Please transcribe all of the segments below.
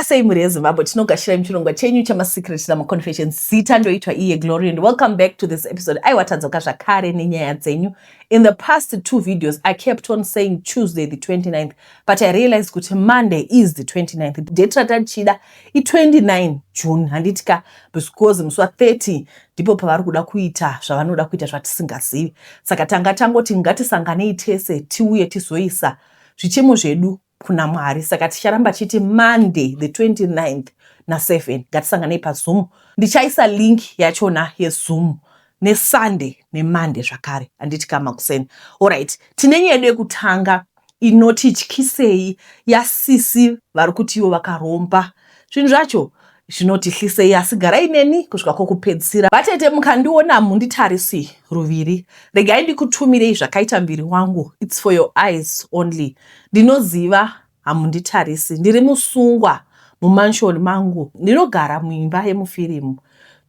Sei muri Zimbabwe tinogashira muchirongwa chenyu chamasecret namaconfessions zita ndoitwa iye Glory, and welcome back to this episode. Aiwatadzoka zvakare nenyaya dzenyu. In the past 2 videos I kept on saying Tuesday the 29th, but I realized kuti Monday is the 29th. Date ratachida i29 June handitika because musi wa30 ndipo pavari kuda kuita zvavanoda kuita zvatisingazivi. Saka tanga tangoti ngatisanganei tese tiuye tizoisa zvichemo zvedu kuna Mwari. Saka ticharamba chiti Monday the 29th na 7 ngatisanganei paZoom. Ndichaisa link yachona yeZoom neSunday neMonday zvakare handiti kama kuseni. Alright, tine nyedu yekutanga inoti tyisei yasisi vari kuti ivo vakaromba. Zvinhu zvacho zvinotihlisei, asi garai neni kusvika kwokupedzisira. Vatete mukandiona munditarisi ruviri, regai ndikutumirei zvakaita muviri wangu. It's for your eyes only. Ndinoziva hamunditarisi, ndiri musungwa mumanshoni mangu, ndinogara muimba yemufirimu.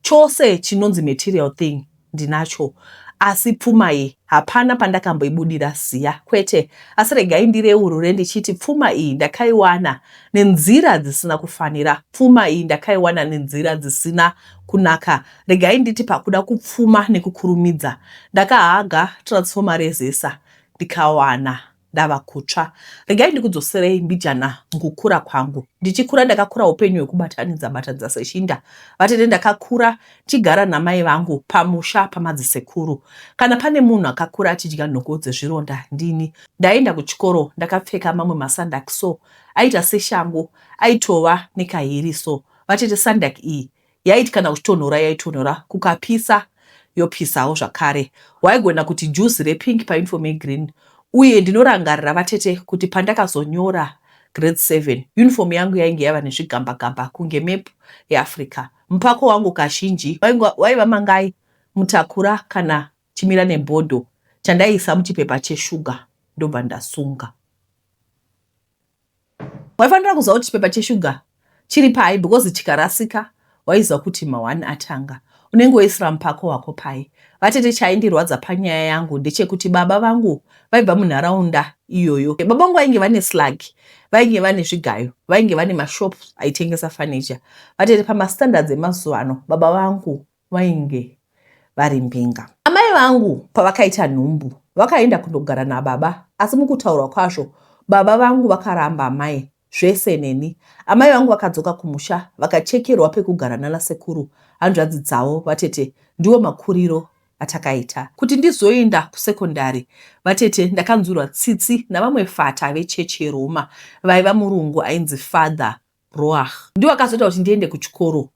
Chose chinonzi material thing ndinacho, asi pfuma iyi hapana pandakamboibudira ziya, kwete. Asi regai ndireurure ndichiti pfuma iyi ndakaiwana nenzira dzisina kufanira, pfuma iyi ndakaiwana nenzira dzisina kunaka. Regai nditi pakuda kupfuma nekukurumidza ndakahaga transformer rezesa ndikawana ndava kutsva. Regai ndikudzoserei mbijana ngukura kwangu. Ndichikura ndakakura upenyu hwekubatanidza batadza seshinda. Vatete ndakakura chigara namai vangu pamusha pamadzisekuru. Kana pane munhu akakura achidya nhoko dzezvironda ndini. Ndaenda kuchikoro ndakapfeka mamwe masandakiso aita seshangu, aitova nekahiriso. Vatete sandaki iyi yaiti kana kuchitonhora yaitonhora, kukapisa yopisawo zvakare. Waigona kuti juzi repink pauniform yegreen. Uye ndinorangarira vatete kuti pandakazonyora grade 7 uniform yangu yainge yava nezvigamba-gamba kunge map yeAfrica. Mupako wangu kazhinji waiva mangai, mutakura kana chimira nebhodho chandaisa muchipepa cheshuga ndobva ndasunga. Waifanira kuziva kuti chipepa cheshuga chiri pai, because chikarasika waiziva kuti ma1 atanga. Unenge weisira mupako wako pai. Vatete chaindirwadza panyaya yangu ndechekuti baba vangu vaibva munharaunda iyoyo. Baba vangu vainge vane slag, vainge vane zvigayo, vainge vane mashops aitengesa furniture. Vatete pamastandards emazuva ano baba vangu vainge vari mbinga. Amai vangu pavakaita nhumbu vakaenda kundogara nababa, asi mukutaura kwazvo baba vangu vakaramba amai zvese neni. Amai vangu vakadzoka kumusha vakachekerwa pekugara nana sekuru, hanzvadzi dzavo. Vatete ndiwo makuriro atakaita. Kuti ndizoenda kusekondari, vatete ndakanzwirwa tsitsi navamwe fata vechechi yeRoma vaiva murungu ainzi Father Roach. Ndiwo akazoita kuti ndiende kuchikoro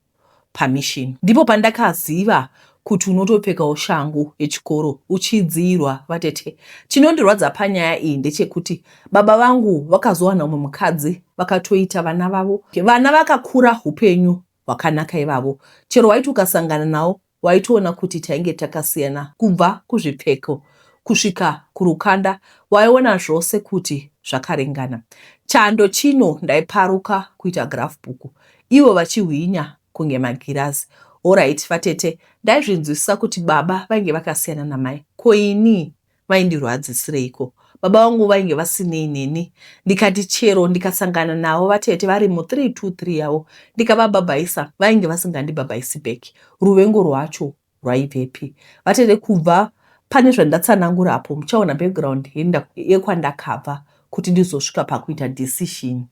pamishini. Ndipo pandakaziva kuti unotopfekawo shangu yechikoro uchidzirwa. Vatete chinondirwadza panyaya iyi ndechekuti baba vangu vakazowana umwe mukadzi vakatoita vana vavo. Vana vakakura upenyu hwakanaka ivavo. Chero waiti ukasangana navo waitoona kuti tainge takasiyana kubva kuzvipfeko kusvika kurukanda, waiona zvose kuti zvakaringana. Chando chino ndaiparuka kuita graph book, ivo vachihwinya kunge magirazi. Alright vatete, ndaizvinzwisisa kuti baba vainge vakasiyana namai. Ko ini vaindirwadzisireiko? Baba vangu vainge vasinei neni. Ndikati chero ndikasangana navo vatete vari mu323 yavo ndikavabhabhaisa, vainge vasingandibhabhaisi bheki. Ruvengo rwacho rwaibvepi? Vatete kubva pane zvandatsanangurapo muchaona background yekwandakabva kuti ndizosvika pakuita decision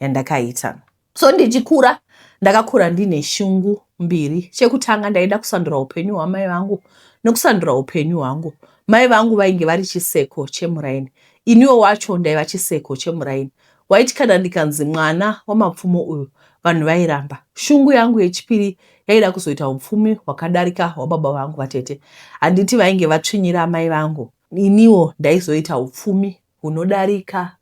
yandakaita. So ndichikura ndakakura ndine shungu mbiri. Chekutanga ndaida kusandura upenyu hwamai vangu nokusandura upenyu hwangu. Mai vangu vainge vari chiseko chemuraini, iniwo wacho ndaiva chiseko chemuraini. Waiti kana ndikanzi mwana wamapfumo uyu vanhu vairamba. Shungu yangu yechipiri yaida kuzoita upfumi hwakadarika hwababa vangu. Vatete handiti vainge vatsvinyira mai vangu, iniwo ndaizoita upfumi hunodarika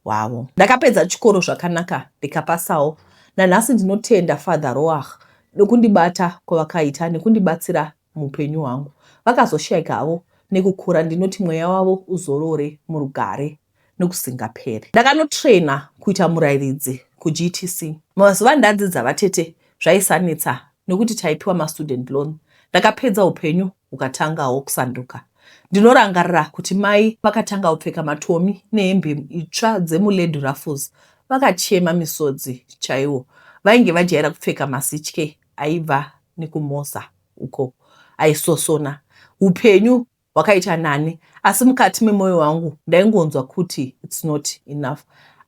wavo. Ndakapedza chikoro zvakanaka ndikapasawo. Nanhasi ndinotenda Father Roach nekundibata kwavakaita nekundibatsira muupenyu hwangu. Vakazoshayikavo nekukura. Ndinoti mweya wavo uzorore murugare nokusingaperi. Ndakanotrena kuita murairidzi kuGTC. Mazuva ndadzidza vatete zvaisanetsa nekuti taipiwa mastudent loan. Ndakapedza upenyu hukatangawo kusanduka. Ndinorangarira kuti mai vakatanga kupfeka matomi nehembe itsva dzemuLady Ruffles vakachema misodzi chaiwo. Vainge vajaira kupfeka masitye aibva nekumoza uko aisosona. Upenyu hwakaita nani, asi mukati memwoyo wangu ndaingonzwa kuti it's not enough.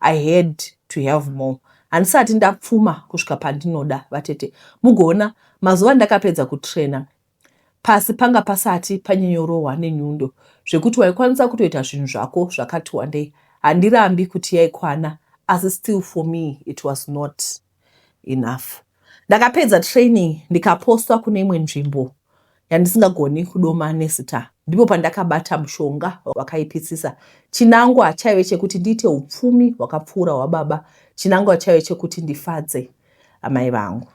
I had to have more. Handisati ndapfuma kusvika pandinoda vatete. Mugoona mazuva ndakapedza kutrena, pasi panga pasati panyonyorohwa nenyundo zvekuti waikwanisa kutoita zvinhu zvako zvakati wandei. Handirambi kuti yaikwana, asi still for me it was not enough. Ndakapedza training ndikapostwa kune imwe nzvimbo yandisingagoni kudoma nesita. Ndipo pandakabata mushonga wakaipisisa. Chinangwa chaive chekuti ndiite upfumi hwakapfuura hwababa. Chinangwa chaive chekuti ndifadze amai vangu.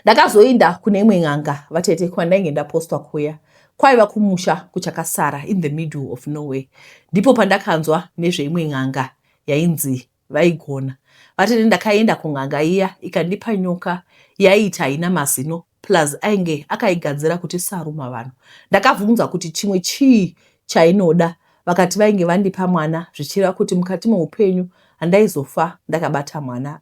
Ndakazoenda kune imwe n'anga vatete kwandainge ndapostwa kuya. Kwaiva kumusha kuchakasara in the middle of nowhere. Ndipo pandakanzwa nezveimwe n'anga yainzi vaigona. Vatete ndakaenda kun'anga iya ikandipa nyoka yaita haina mazino plus ainge akaigadzira kuti saruma vanhu. Ndakabvunza kuti chimwe chii chainoda. Vakati vainge vandipa mwana zvichireva kuti mukati muupenyu handaizofa ndakabata mwana.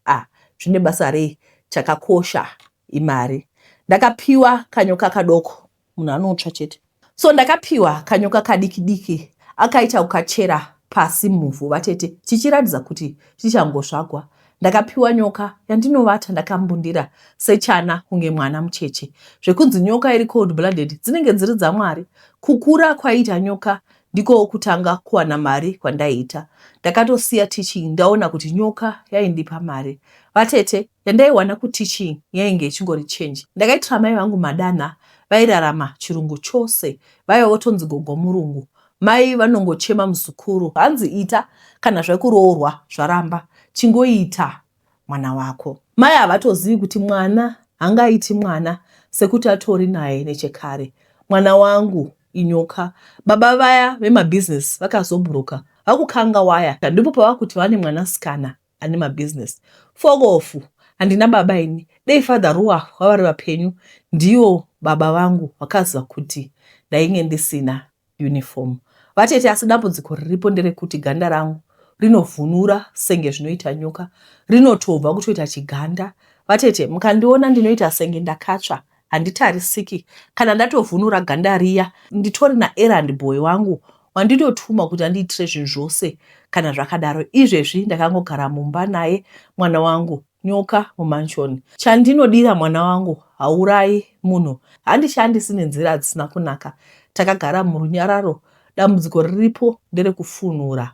Zvine basa rei? Chakakosha imari. Ndakapiwa kanyoka kadoko, munhu anotsva chete. So ndakapiwa kanyoka kadiki akaita ukachera pasi muvhu vatete, chichiratidza kuti chichangosvagwa. Ndakapiwa nyoka yandinovata ndakambundira sechana kunge mwana mucheche. Zvekunzi nyoka iri cold blooded dzinenge dziri dzaMwari. Kukura kwaita nyoka ndiko kutanga kuwana mari kwandaiita. Ndakatosiya teaching ndaona kuti nyoka yaindipa mari. Vatete yandaiwana kuteaching yainge ichingori change. Ndakaitira mai vangu madana vairarama chirungu chose. Vaiva votonzi gogo murungu. Mai vanongochema muzukuru. Hanzi ita kana zvakuroorwa zvaramba. Chingoita mwana wako. Mai havatozivi kuti mwana hangaiti mwana sekuti atori naye nechekare. Mwana wangu inyoka. Baba vaya vemabusiness vakazobhuruka. Vakukanga waya. Ndipo pavakuti vane mwanasikana ane mabusiness. Fogofu. Handina baba ini. Dei fadharuwa wavari vapenyu. Ndiwo baba vangu vakaziva kuti ndainge ndisina uniform. Vatete asi dambudziko riripo nderekuti ganda rangu rinovhunura senge zvinoita nyoka. Rinotobva kutoita chiganda. Vatete mukandiona ndinoita senge ndakatsva, handitarisiki. Kana ndatovhunura ganda riya, nditori naerrand boy wangu wandinotuma kuti andiitire zvinhu zvose kana zvakadaro. Izvezvi ndakangogara mumba naye mwana wangu nyoka mumanshoni. Chandinodira mwana wangu haurai munhu. Handishandisi nenzira dzisina kunaka. Takagara murunyararo. Dambudziko riripo nderekufunura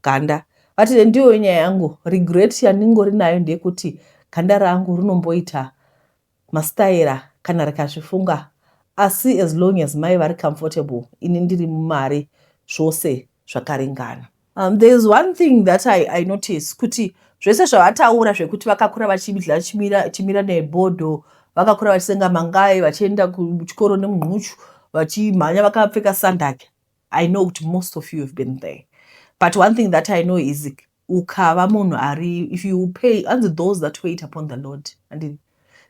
ganda. Vatete ndiyo nyaya yangu. Regret yandingori nayo ndeyekuti ganda rangu rinomboita mastaira kana rikazvifunga. Asi as long as mai vari comfortable, ini ndiri mumari zvose zvakaringana. There is one thing that I notice kuti zvese zvavataura zvekuti vakakura vachimira nebhodho, vakakura vachisenga mangai, vachienda kuchikoro nemunhuchu, vachimhanya vakapfeka sandaki. I know that most of you have been there. But one thing that I know is ukava munhu ari, if you pay unto those that wait upon the Lord, and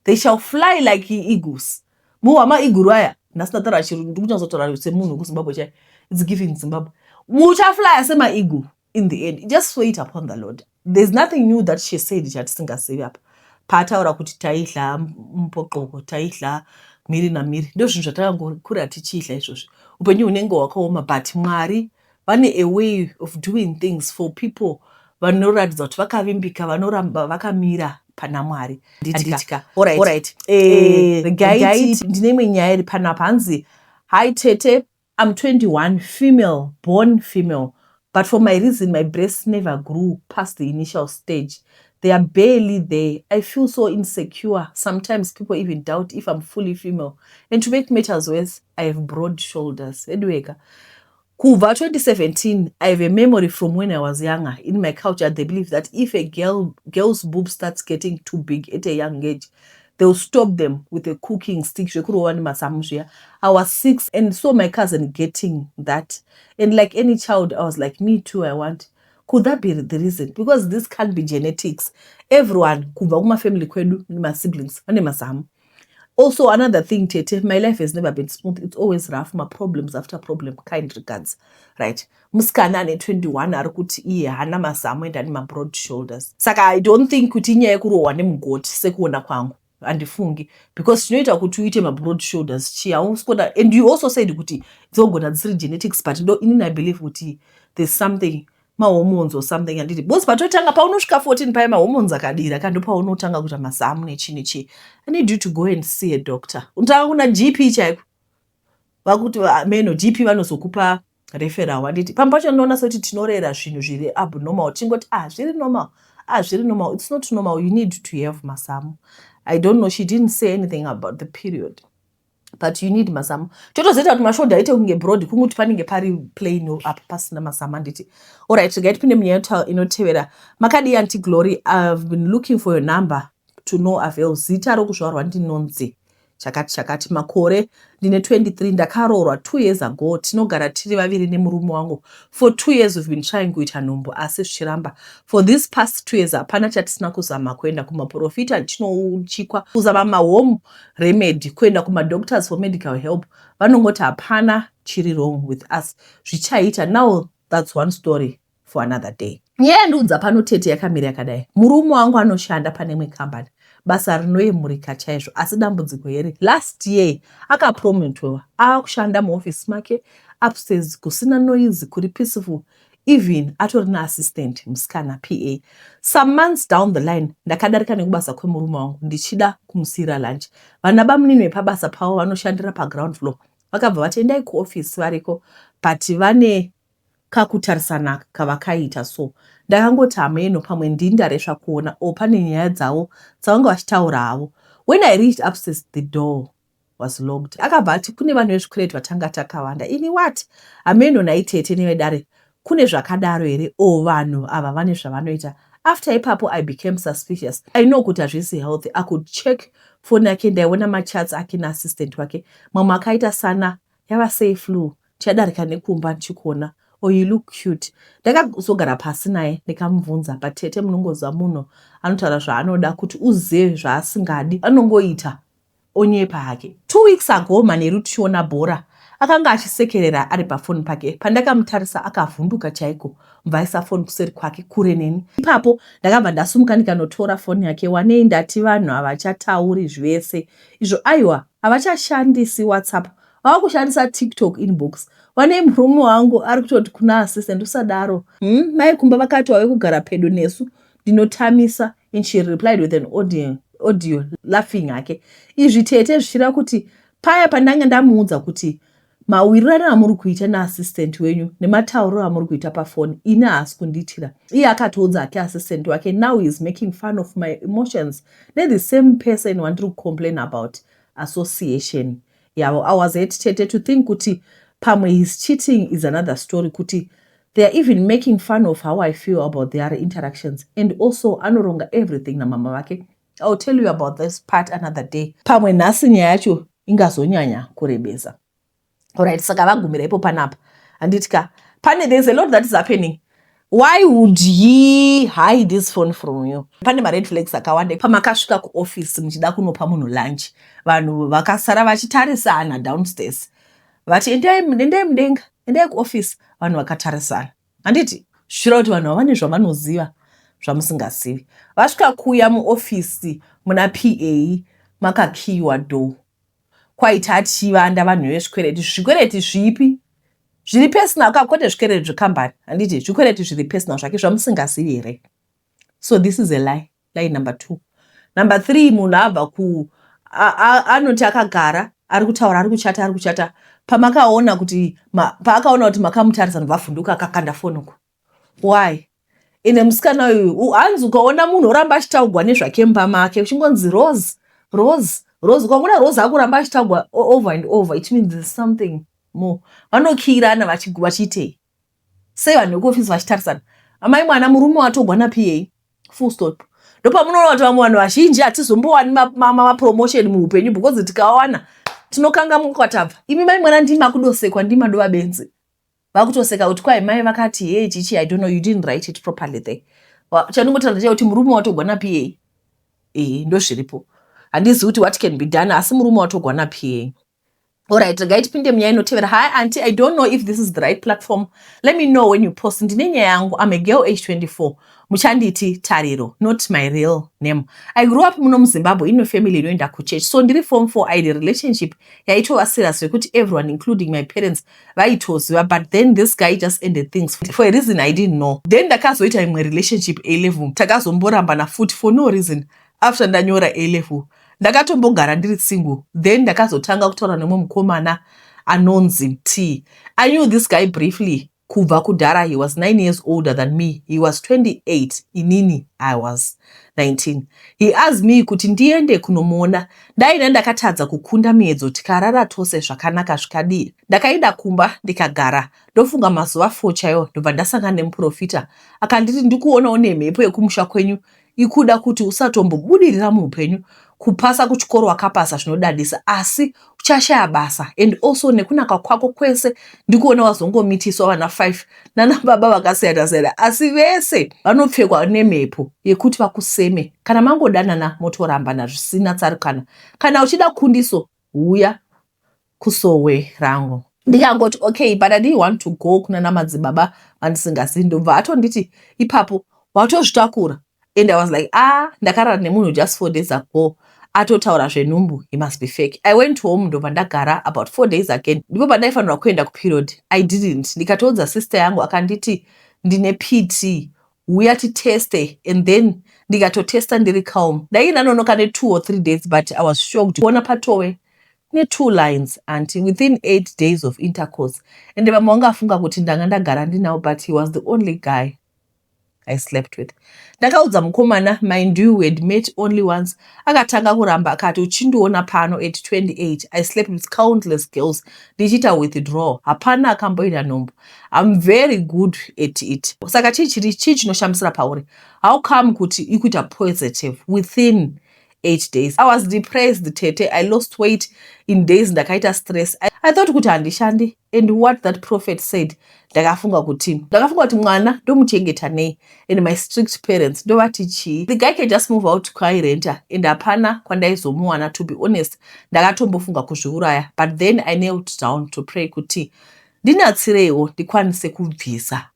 they shall fly like eagles. Muhama iguru aya nasina tara chirungu ndikuchazotora semunhu kuZimbabwe chai. It's giving Zimbabwe. Mucha fly sema eagle in the end. Just wait upon the Lord. There's nothing new that she said chatisingazivi apa. Pataura kuti taidla mupoqoko, taidla miri namiri. Ndo zvinhu zvatakangokura tichidla izvozvo. Upenyu hunenge hwakaoma, but Mwari vane a way of doing things for people vanoratidza kuti vakavimbika, vanoramba vakamira pana Mwari. Nditika. Alright. Regai ndine imwe nyaya iri panapa hanzi, hi tete, I'm 21, female, born female. But for my reason, my breasts never grew past the initial stage. They are barely there. I feel so insecure. Sometimes people even doubt if I'm fully female. And to make matters worse, I have broad shoulders. Anyway, Kuva 2017, I have a memory from when I was younger. In my culture, they believe that if a girl's boob starts getting too big at a young age, they'll stop them with a cooking stick. I was 6 and saw my cousin getting that. And like any child, I was like, me too, I want. Could that be the reason? Because this can't be genetics. Everyone, kuva uma family kwedu, ni my siblings, ni masamu. Also, another thing, Tete, my life has never been smooth. It's always rough. My problems after problem, kind regards. Right? Muskana ane 21 ari kuti iye hana mazamu and ane broad shoulders. Saka I don't think kuti inyaya yekurohwa nemugoti sekuona kwangu. Handifungi. Because zvinoita kuti uite broad shoulders chiya. And you also said kuti dzogona dzisiri genetics, but I believe kuti there's something, hormones or something, and because patotanga paunosvika 14 paya hormones akadira kandi paunotanga kuita mazamu nechi. I need you to go and see a doctor. Untanga kuna GP chaiko vakuti meno GP vanozokupa referral. Anditi pampacho ndinoona sekuti tinorera zvinhu zviri abnormal tingoti zviri normal. It's not normal. You need to have mazamu. I don't know, she didn't say anything about the period, but you need mazamu. Chotozoita kuti mashoulder aite kunge broad kunguti panenge pari plain apa pasina mazamu. Anditi alright, regai tipinde munyaya inotevera. Makadi Auntie Glory, I've been looking for your number to no avail. Zita rokuzvarwa ndinonzi chakati makore ndine 23, ndakaroorwa 2 years ago. Tinogara tiri vaviri nemurume wangu. For 2 years we've been trying kuita nhumbu asi zvichiramba. For this past 2 years hapana chatisina kuzama kuenda kumaprofita tinochikwa kuzama home remedy, kuenda kumadoctors for medical help. Vanongoti hapana chiri wrong with us, zvichaita. Now that's one story for another day. Nyaya ndiudza pano Tete yakamira yakadai. Murume wangu anoshanda pane imwe kambani, basa rinoyemurika chaizvo, asi dambudziko here. Last year akapromotewa akushanda muoffice make upstairs, kusina noise, kuri peaceful, even atori assistant musikana PA. Some months down the line ndakadarika nekubasa kwemurume wangu ndichida kumusira lunch. Vana bamunini pabasa pavo vanoshandira paground floor vakabva vati endai kuoffice variko, but vane kakutarisana kavakaita. So ndakangoti ameno pamwe ndindaresva kuona pane nyaya dzavo dzavanga vachitaura havo. When I reached upstairs, the door was locked. Akabva ati kune vanhu vezvikureti vatanga takawanda. Ini what? Ameno naitete nevedare kune zvakadaro here vanhu ava vane zvavanoita. After ipapo I became suspicious. I know kuti hazvisi healthy. I could check phone yake ndaiona machats ake assistant wake. Mamwe akaita sana yava say flu. Chadarika nekumba ndichikuona. Oh, you look cute. Ndakazogara pasi naye ndikamubvunza, but Tete munongoziva munhu anotaura zvaanoda kuti uzive zvaasingadi anongoita onyepa hake. 2 weeks ago Manheru tichiona bhora akanga achisekerera ari pafoni pake. Pandakamutarisa akavhunduka chaiko, mvaisa foni kuseri kwake kure neni. Ipapo ndakabva ndasumuka ndikanotora foni yake. Wanei ndati vanhu havachatauri zvese izvo, aiwa havachashandisi WhatsApp, vakushandisa TikTok inbox. Wanei murume wangu ari kutoti kuna assistant usadaro. Mai kumba vakati wave kugara pedo nesu ndinotamisa. And she replied with an audio laughing yake. Izvi Tete zvichira kuti paya pandanga ndamuudza kuti mawirirano amuri kuita naassistant wenyu nematauriro amuri kuita pafoni ine haasi kundiitira. Iye akatoudza ake assistant wake, now he is making fun of my emotions. The same person wandiri kucomplain about association yavo. I was at Tete to think kuti pamwe his cheating is another story, kuti they are even making fun of how I feel about their interactions, and also anoronga everything na mama vake. I'll tell you about this part another day. Pamwe nhasi nyaya yacho ingazonyanya kurebesa. Alright, saka vagumira ipo panapa. Anditika, there's a lot that is happening. Why would he hide this phone from you? Pane red flags akawanda. Pamakasvika kuoffice muchida kunopa munhu lunch, vanhu vakasara vachitarisana downstairs. Vati endai mudenga, endai kuoffice, vanhu vakatarisana. Handiti zvira kuti vanhu vane zvavanoziva zvamusingazivi. Vasvika kuya muoffice muna PA makakiyiwa door. Kwaita achivanda vanhu vezvikwereti. Zvikwereti zvipi? Zviri personal kwete zvikwereti zvekambani. Handiti zvikwereti zviri personal zvake zvamusingazivi here. So this is a lie. Lie number 2. Number 3, munhu abva ku anoti akagara ari kutaura ari kuchata pamakaona kuti paakaona kuti makamutarisa ndovavhunduka akakanda fonuku. Why? Ine musikana uyu hanzi ukaona munhu oramba achitaugwa nezvake mumba make uchingonzi Rose ukaona Rose akuramba achitaugwa over and over, it means there's something more. Vanokirana vachiitei sei vanhu vekuofisi vachitarisana. Amai mwana murume watogwa naPA, full stop. Ndopamunoona kuti vamwe vanhu vazhinji hatizombowani mapromotion muupenyu because tikawana tinokanga mukatabva. Imi mai mwana ndima kudosekwa ndima dova benzi. Vakutoseka kuti kwai mai vakati hey chichi I don't know, you didn't write it properly there. Chanongotaura kuti murume watogwa naPA. Ndo zviripo. handizivi kuti what can be done, asi murume watogwana PA. Alright, regai tipinde munyaya inotevera. Hi auntie, I don't know if this is the right platform. Let me know when you post. Ndine nyaya yangu. I'm a girl age 24. Muchanditi Tariro, not my real name. I grew up muno Zimbabwe in a family inoenda kuchurch. So ndiri form 4 I had a relationship yaitova serious wekuti everyone including my parents vaitoziva, but then this guy just ended things for a reason I didn't know. Then ndakazoita imwe relationship A-level. Takazomborambana futi for no reason. After ndanyora A-level ndakatombogara ndiri single, then ndakazotanga kutaura nemwe mukomana anonzi T. I knew this guy briefly kubva kudhara. He was 9 years older than me. He was 28. Inini I was 19. He asked me kuti ndiende kunomuona. Ndaina ndakatadza kukunda miedzo tikarara tose zvakanaka zvikadii. Ndakaenda kumba ndikagara. Ndofunga mazuva 4 chaiwo ndobva ndasangana nemuprofita akanditi ndikuonawo nemhepo yekumusha kwenyu ikuda kuti usatombobudirira muupenyu, kupasa kuchikoro wakapasa zvinodadisa asi uchashaya basa, and also nekunaka kwako kwese ndikuona wazongomitiswa vana 5 nana baba vakasiyana-siyana asi vese vanopfekwa nemhepo yekuti vakuseme. Kana mangodanana motorambana zvisina tsarukana. Kana uchida kundiso uya kusowe rangu. Ndikangoti okay, but I didn't want to go kunana madzibaba vandisingazivi. Ndobva atonditi ipapo watozvitakura. And I was like, ndakarara nemunhu just 4 days ago. Atotaura zvenhumbu, he must be fake. I went home ndobva ndagara about 4 days again. Ndipo pandaifanirwa kuenda kuperiod. I didn't. Ndikatoudza sister yangu akanditi ndine PT. Uya titeste, and then ndikatotesta ndiri calm. Ndainanonoka ne 2 or 3 days, but I was shocked. Kuona patove ne 2 lines until within 8 days of intercourse. And vamwe vangafunga kuti ndanga ndagara ndinawo, but he was the only guy I slept with. Ndakaudza mukomana, mind you, we had met only once. Akatanga kuramba akati uchindiona pano at 28. I slept with countless girls. Ndichita withdraw. Hapana akamboida nhombo. I'm very good at it. Saka chii chinoshamisira pauri. How come kuti ikuita positive within 8 days? I was depressed, tete. I lost weight in days. Ndakaita stress. I thought kuti handishandi. And what that prophet said, ndakafunga kuti mwana ndomuchengeta nei, and my strict parents ndovati chii. The guy can just move out kwairenta, and hapana kwandaizomuwana. To be honest, ndakatombofunga kuzviuraya, but then I knelt down to pray kuti ndinatsireiwo ndikwanise kubvisa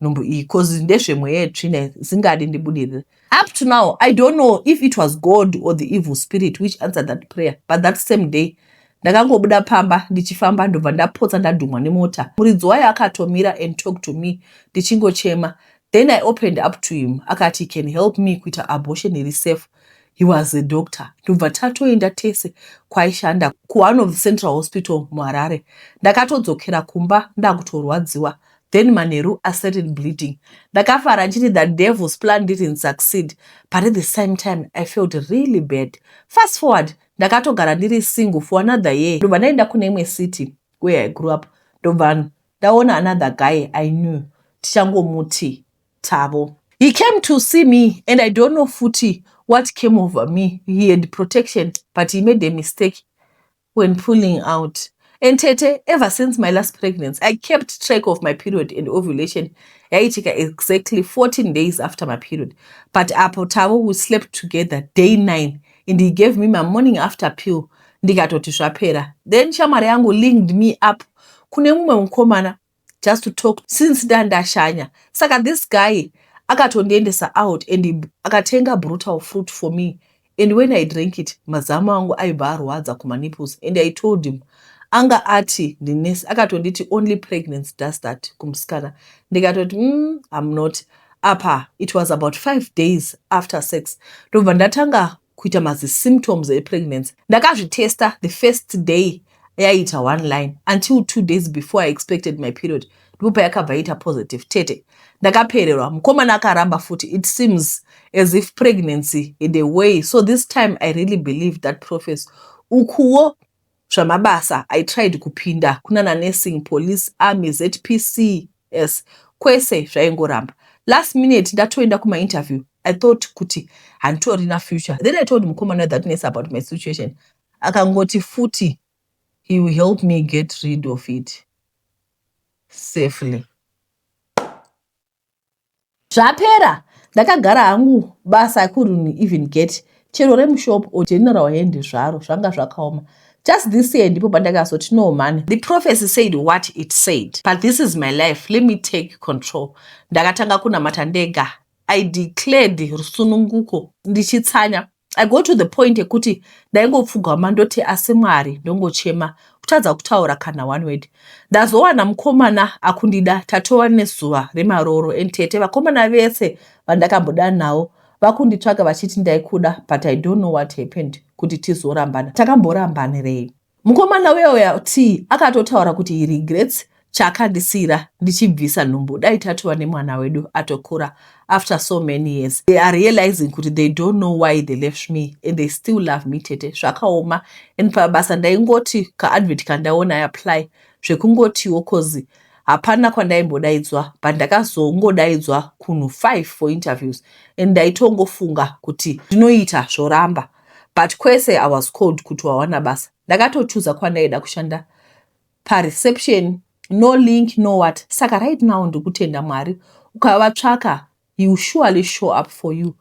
nhumbu iyi, cause ndezvemweya yetsvina zingadi ndibudirire. Up to now, I don't know if it was God or the evil spirit which answered that prayer, but that same day ndakangobuda pamba ndichifamba ndobva ndapotsa ndadhumwa nemota. Muridzi wayo akatomira and talk to me ndichingochema. Then I opened up to him. Akati he can help me kuita abortion iri safe. He was a doctor. Ndobva tatoenda tese kwaishanda kuone of the Central Hospital muHarare. Ndakatodzokera kumba ndakutorwadziwa. Then manheru I started bleeding. Ndakafara nchiti the devil's plan didn't succeed, but at the same time I felt really bad. Fast forward, ndakatogara ndiri single for another year. Ndobva ndaenda kune imwe city where I grew up. Ndobva ndaona another guy I knew. Tichangomuti Tabo. He came to see me, and I don't know futi what came over me. He had protection, but he made a mistake when pulling out. And tete, ever since my last pregnancy, I kept track of my period and ovulation. Yaitika exactly 14 days after my period. But apo Tabo, we slept together day 9, and he gave me my morning after pill. Ndikatoti zvapera. Then shamari yangu linked me up kune mumwe mukomana just to talk since ndashanya. Saka this guy akatondiendesa out and akatenga brutal fruit for me. And when I drank it, mazamu angu aibva arwadza kumanipples, and I told him anga ati ndinesi. Akatonditi only pregnancy does that kumsikana. Ndikatoti I'm not. Apa it was about 5 days after sex ndobva ndatanga kuita mazi symptoms pregnancy. Ndakazvitesta the first day yaita 1 line until 2 days before I expected my period. Ndipo payakabva yaita positive tete. Ndakapererwa. Mukomana akaramba futi. It seems as if pregnancy in a way. So this time I really believe that prophecy. Ukuwo zvamabasa I tried kupinda kunana nursing, police, army, ZPCS kwese zvaingoramba. Last minute ndatoenda kuma interview. I thought kuti handitorina future. Then I told mukomana that nurse about my situation. Akangoti futi he will help me get rid of it safely. Zvapera ndakagara hangu basa. I couldn't even get chero remushop or general hand zvaro zvanga zvakaoma. Just this year ndipo pandakazoti no man, the prophecy said what it said, but this is my life, let me take control. Ndakatanga kunamata ndega. I declared rusununguko ndichitsanya. I go to the point yekuti ndaingopfugama ndoti asi Mwari ndongochema kutadza kutaura kana one word. Ndazowana mukomana akundida tatova nezuva remaroro entete. Vakomana vese vandakamboda nawo vakunditsvaga vachiti ndaikuda, but I don't know what happened kuti tizorambana. Takamborambana rei. Mukomana weoya T akatotaura kuti he regrets chaakandisira ndichibvisa nhumbu dai tatova nemwana wedu atokura. After so many years they are realizing kuti they don't know why they left me and they still love me tete. Zvakaoma. And pabasa ndaingoti kaadvert kandaona apply zvekungotiwo kozi hapana kwandaimbodaidzwa, but ndakazongodaidzwa kunhu 5 for interviews and ndaitongofunga kuti ndinoita zvoramba, but kwese I was called kuti wawana basa. Ndakatochuza kwandaida kushanda pareception, no link no what. Saka right now ndikutenda Mwari ukavatsvaka he will surely show up for you,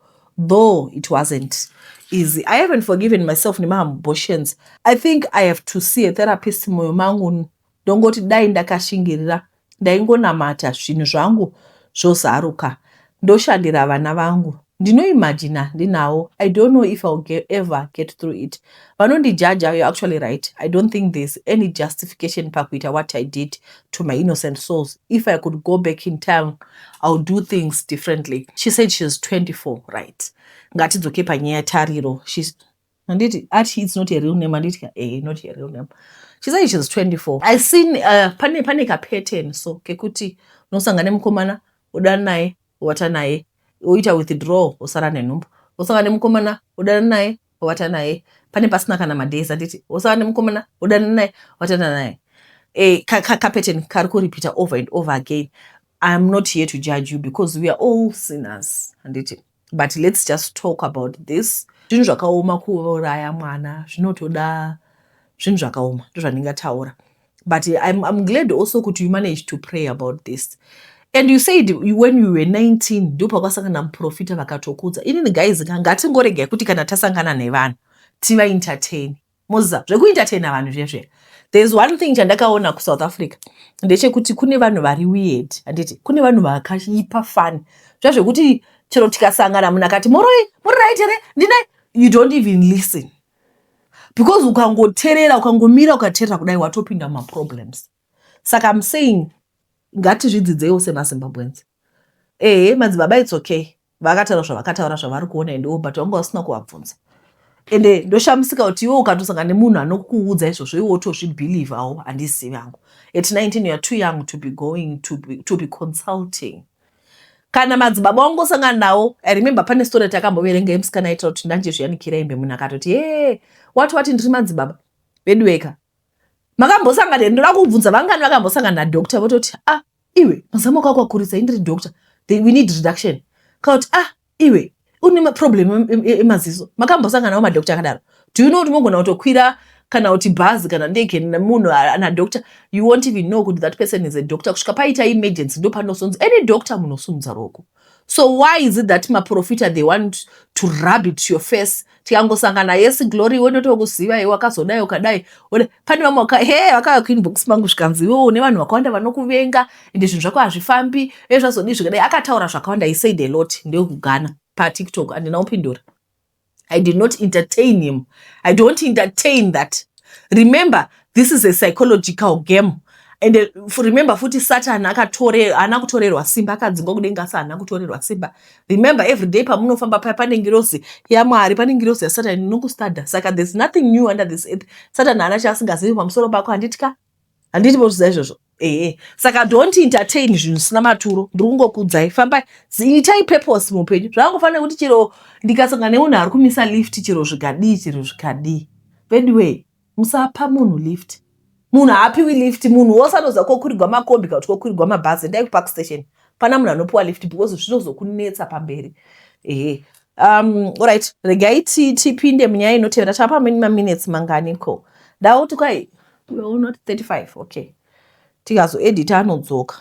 though it wasn't easy. I haven't forgiven myself nemaambitions. I think I have to see a therapist moyo mangu. Ndongoti dai ndakashingirira ndaingonamata zvinhu zvangu zvozaruka ndoshandira vana vangu. Ndinoimagina ndinawo. I don't know if I'll ever get through it. Vanondijaja, you're actually right. I don't think there's any justification pakuita what I did to my innocent souls. If I could go back in time, I'll do things differently. She said she's 24, right? Ngatidzoke panyaya tariro. It's not a real name. Not a real name. She said she's 24. I seen pane ka pattern so kekuti nosangane mukomana udana naye wata naye uita withdraw usara nenhumbu. Usangane mukomana udana naye wata naye pane pasina kana madays anditi usangane mukomana udana naye wata naye. Ka pattern kari repeat over and over again. I'm not here to judge you because we are all sinners anditi, but let's just talk about this. Zvinhu zvakaoma kuuraya mwana zvinotoda zvinhu zvakaoma ndozvandingataura, but I'm glad also kuti you managed to pray about this. And you said when you were 19 ndipo kwasangana muprofita vakatokudza. Inini guys ngatingoregai kuti kana tasangana nevanhu tiva entertain. Moza zvekuentertaina vanhu zvezve. There's one thing chandakaona kuSouth Africa ndechekuti kune vanhu vari weird anditi kune vanhu vakaipa fun zvazvekuti chero tikasangana munhu akati muri right here ndinai, you don't even listen because ukangoterera ukangomira ukaterera kudai watopinda maproblems. Saka I'm saying ngatizvidzidzeiwo semaZimbabweans. Madzibaba it's okay, vakataura zvavari kuona endewo, but wanga usina kuvabvunza. Ende ndoshamisika kuti iwe ukatosangana nemunhu anokuudza izvozvo iwe wotozvibhilivhawo. Handizivi hangu. At 19 you are too young to be going to be consulting. Kana madzibaba wangosangana nawo, I remember pane story takamboverenga yemusikana aitaura kuti ndanje zviyanikira imbe munhu akatoti wati ndiri madzibaba vedweka makambosangana, ndoda kubvunza vangani vakambosangana nadoctor vototi iwe mazamo ako akwakurisa indiri doctor, we need reduction. Kauti iwe une problem emaziso makambosangana nawo madoctor akadaro. Do you know kuti mogona kutokwira kana kuti bhazi kana ndege nemunhu ana doctor, you won't even know kuti that person is a doctor. Kusvika paita emergency ndo panosonzi any doctor munosumudza roko. So why is it that maprofita they want to rub it to your face? Tikangosangana yes glory wendotokuziva iwe wakazodai ukadai pane vamwe vakauya kuinbox mangu zvikanzi iwewo une vanhu vakawanda vanokuvenga ende zvinhu zvako hazvifambi zvazodii zvikadai. Akataura zvakawanda. He said a lot ndekugana paTikTok handina kupindura. I did not entertain him. I don't entertain that. Remember, this is a psychological game. And remember futi Satan haana kutorerwa simba, akadzinga kudenga asi haana kutorerwa simba. Remember every day pamunofamba pane ngirozi yaMwari, pane ngirozi yaSatan inokustada. Saka there's nothing new under this earth. Satan haana chaasingazivi pamusoro pako. Handiti botuza izvozvo. Saka don't entertain zvinhu zvisina maturo. Ndiri kungokuudzai fambai itai purpose muupenyu. Zvakangofanira kuti chero ndikasangana nemunhu ari kumisa lift chero zvikadii. By the way, musapa munhu lift. Munhu haapiwi lift. Munhu wosanoza kokurirwa makombi kana kuti kokurirwa mabhazi endai kupark station. Pana munhu anopiwa lift because zvinozokunetsa pamberi. Alright, regai tipinde munyaya inotevera. Tapa minutes manganiko. Ndauti kwai we're not 35. Okay. Tikazoedita anodzoka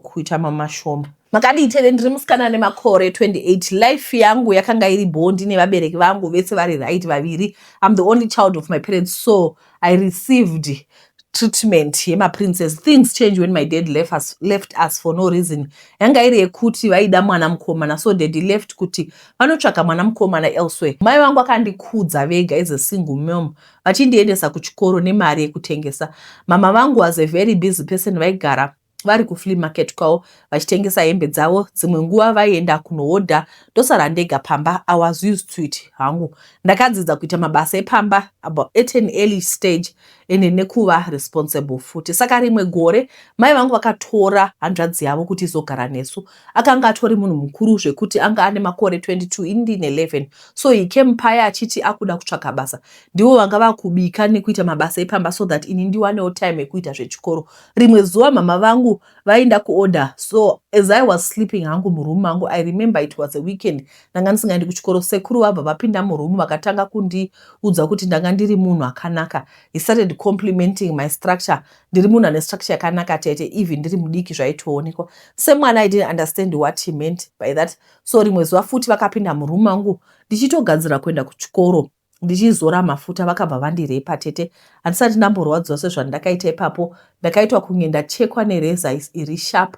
kuita mamashoma. makaditele ndiri musikana nemakore 28. Life yangu yakanga iri bondi nevabereki vangu vese vari right vaviri. I'm the only child of my parents, so I received treatment yemaprincess. Things change when my dad left us for no reason. Yanga iri yekuti vaida mwana mukomana, so daddy left kuti vanotsvaka mwana mukomana elsewhere. Mai vangu vakandikudza vega as a single mom, vachindiendesa kuchikoro nemari yekutengesa. Mama vangu was a very busy person, vaigara vari kuflea market kwavo vachitengesa hembe dzavo. Dzimwe nguva vaienda kunohodha, ndosara ndega pamba. I was used to it hangu. Ndakadzidza kuita mabasa epamba at an early stage ende nekuva responsible futi. Saka rimwe gore mai vangu vakatora hanzvadzi yavo kuti izogara nesu. Akanga atori munhu mukuru zvekuti anga ane makore 22 ini ndine 11. So he came paya achiti akuda kutsvaka basa. Ndivo vanga vakubika nekuita mabasa epamba so that ini ndiwanewo time yekuita zvechikoro. Rimwe zuva mama vangu vaenda kuorder, so as I was sleeping hangu muroom mangu, I remember it was a weekend. Ndanga ndisingaendi kuchikoro. Sekuru vabva vapinda muroom vakatanga kundiudza kuti ndanga ndiri munhu akanaka. He started complimenting my structure. Ndiri munhu ane structure yakanaka tete, even ndiri mudiki zvaitoonekwa. Semwana I didn't understand what he meant by that. So rimwe zuva futi vakapinda muroom mangu ndichitogadzira kuenda kuchikoro, ndichizora mafuta, vakabva vandirepa tete. Handisati ndamborwadziwa sezvandakaita ipapo. Ndakaitwa kunge ndachekwa nereza iri sharp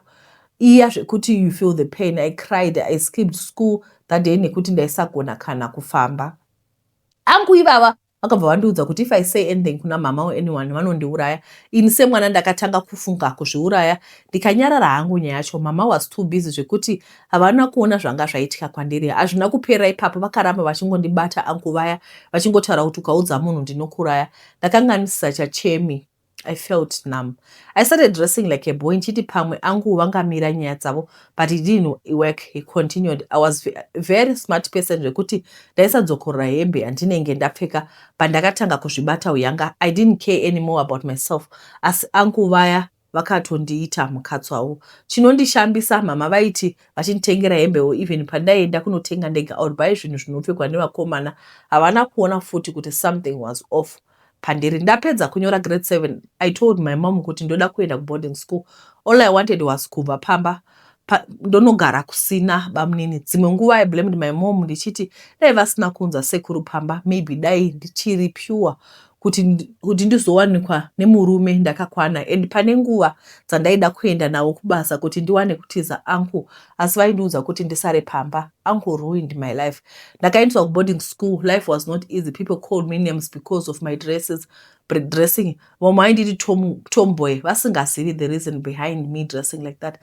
iya zvekuti you feel the pain. I cried. I skipped school that day nekuti ndaisagona kana kufamba. Angu ivava vakabva vandiudza kuti if I say anything kuna mama or anyone vanondiuraya. Ini semwana ndakatanga kufunga kuzviuraya, ndikanyarara hangu nyaya yacho. Mama was too busy zvekuti havana kuona zvanga zvaitika kwandiri. Hazvina kupera ipapo, vakaramba vachingondibata angu vaya, vachingotaura kuti ukaudza munhu ndinokuraya. Ndakanga ndisachachemi. I felt numb. I started dressing like a boy. Nchiti pamwe angu vangamira nyaya dzavo, but it didn't work. He continued. I was a very smart person zvekuti ndaisadzokorera hembe handinenge ndapfeka pandakatanga kuzvibata uyanga. I didn't care anymore about myself. Asi angu vaya vakatondiita mukatsi wavo. Chinondishambisa mama vaiti vachinditengera hembewo even pandaienda kunotenga ndega or buy zvinhu zvinopfekwa nevakomana. Havana kuona futi kuti something was off. Pandiri ndapedza kunyora grade 7, I told my mom kuti ndoda kuenda kuboarding school. All I wanted was kubva pamba ndonogara kusina bamunini. Dzimwe nguva I blamed my mom ndichiti dai vasina kunza sekuru pamba, maybe dai ndichiri pure kuti ndizowanikwa nemurume ndakakwana. And pane nguva dzandaida kuenda nawo kubasa kuti ndiwane kutiza angu, asi vaindiudza kuti ndisare pamba. Uncle ruined my life. Ndakaendeswa kuboarding school. Life was not easy. People called me names because of my dressing. Mama ainditi tomboy, vasingazivi the reason behind me dressing like that.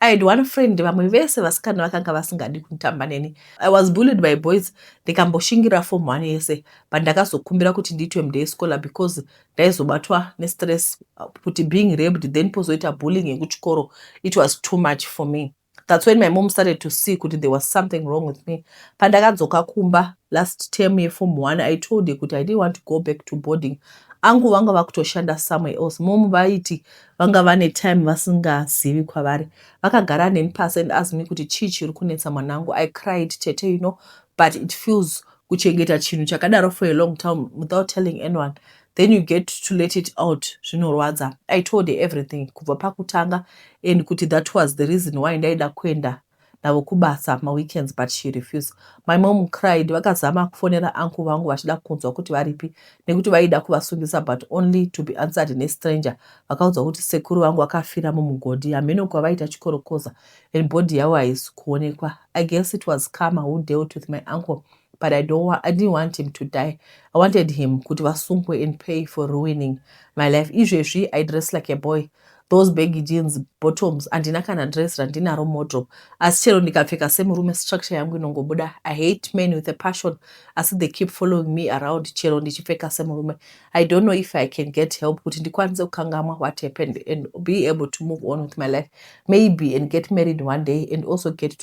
I had one friend, vamwe vese vasikana vakanga vasingadi kutamba neni. I was bullied by boys. Ndikamboshingira form 1 yese, but ndakazokumbira kuti ndiitwe muday scholar because ndaizobatwa nestress kuti being raped then pozoita bullying yekuchikoro. It was too much for me. That's when my mom started to see kuti there was something wrong with me. Pandakadzoka kumba last term yeform 1, I told her kuti I didn't want to go back to boarding. Angu vanga vakutoshanda somewhere else. Mom vaiti vanga vane time vasingazivi kwavari. Vakagara neni pasi and asked me kuti chii chiri kunetsa mwanangu. I cried tete, you know, but it feels kuchengeta chinhu chakadaro for a long time without telling anyone. Then you get to let it out. Zvinorwadza. I told her everything kubva pakutanga and kuti that was the reason why ndaida kuenda navo kubasa weekends, but she refused. My mom cried. Vakazama kufonera angu vangu vachida kunzwa kuti varipi nekuti vaida kuvasungisa, but only to be answered nestranger. Vakaudza kuti sekuru vangu vakafira mumugodhi. Hameno kwavaita chikorokoza and body yavo haisi kuonekwa. I guess it was karma who dealt with my uncle, but I didn't want him to die. I wanted him kuti vasungwe and pay for ruining my life. Izvezvi I dress like a boy. Those baggy jeans, bottoms, handina kana dress randinaro wardrobe. Asi chero ndikapfeka semurume structure yangu inongobuda. I hate men with a passion. Asi they keep following me around chero ndichipfeka semurume. I don't know if I can get help kuti ndikwanise kukangamwa what happened and be able to move on with my life. Maybe and get married one day and also get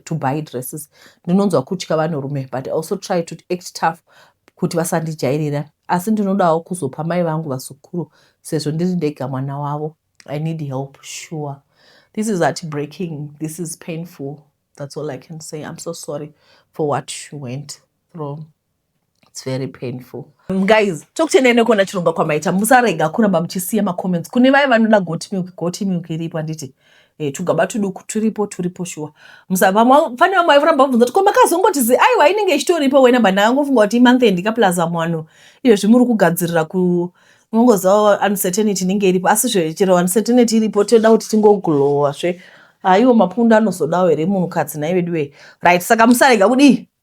to buy dresses. Ndinonzwa kutya vanhurume, but I also try to act tough kuti vasandijairira. Asi ndinodawo kuzopa mai vangu vasukuru sezvo ndiri ndega mwana wavo. I need help, sure. This is heartbreaking. This is painful. That's all I can say. I'm so sorry for what you went through. It's very painful. Guys, tokutendeni kona chirongwa kwamaita, musarega kuramba muchisiya macomments. Kune vaye vanoda goat milk iripo handiti. Tugaba tuduku turipo sure. Pane vamwe vairamba vabvunza kuti ko makazongoti aiwa inenge ichitoripo wena banda angofunga kuti month end kaplaza mwano. Iyo zvimuri kugadzirira kunongozawo uncertainty inenge iripo, asi chero uncertainty iripo toda kuti tingoglowa zve. Iwo mapunda anozodawo here munhukadzi naiweduwe. Right, saka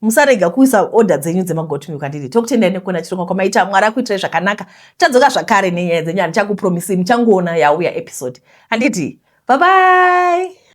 musarega kuisa order dzenyu dzemagoat milk handiti. Tokutendeni kona chirongwa kwamaita, Mwari akuitirai zvakanaka. Tadzoka zvakare nenyaya dzenyu, handichakupromisi muchangoona yauya episode handiti. Bye bye.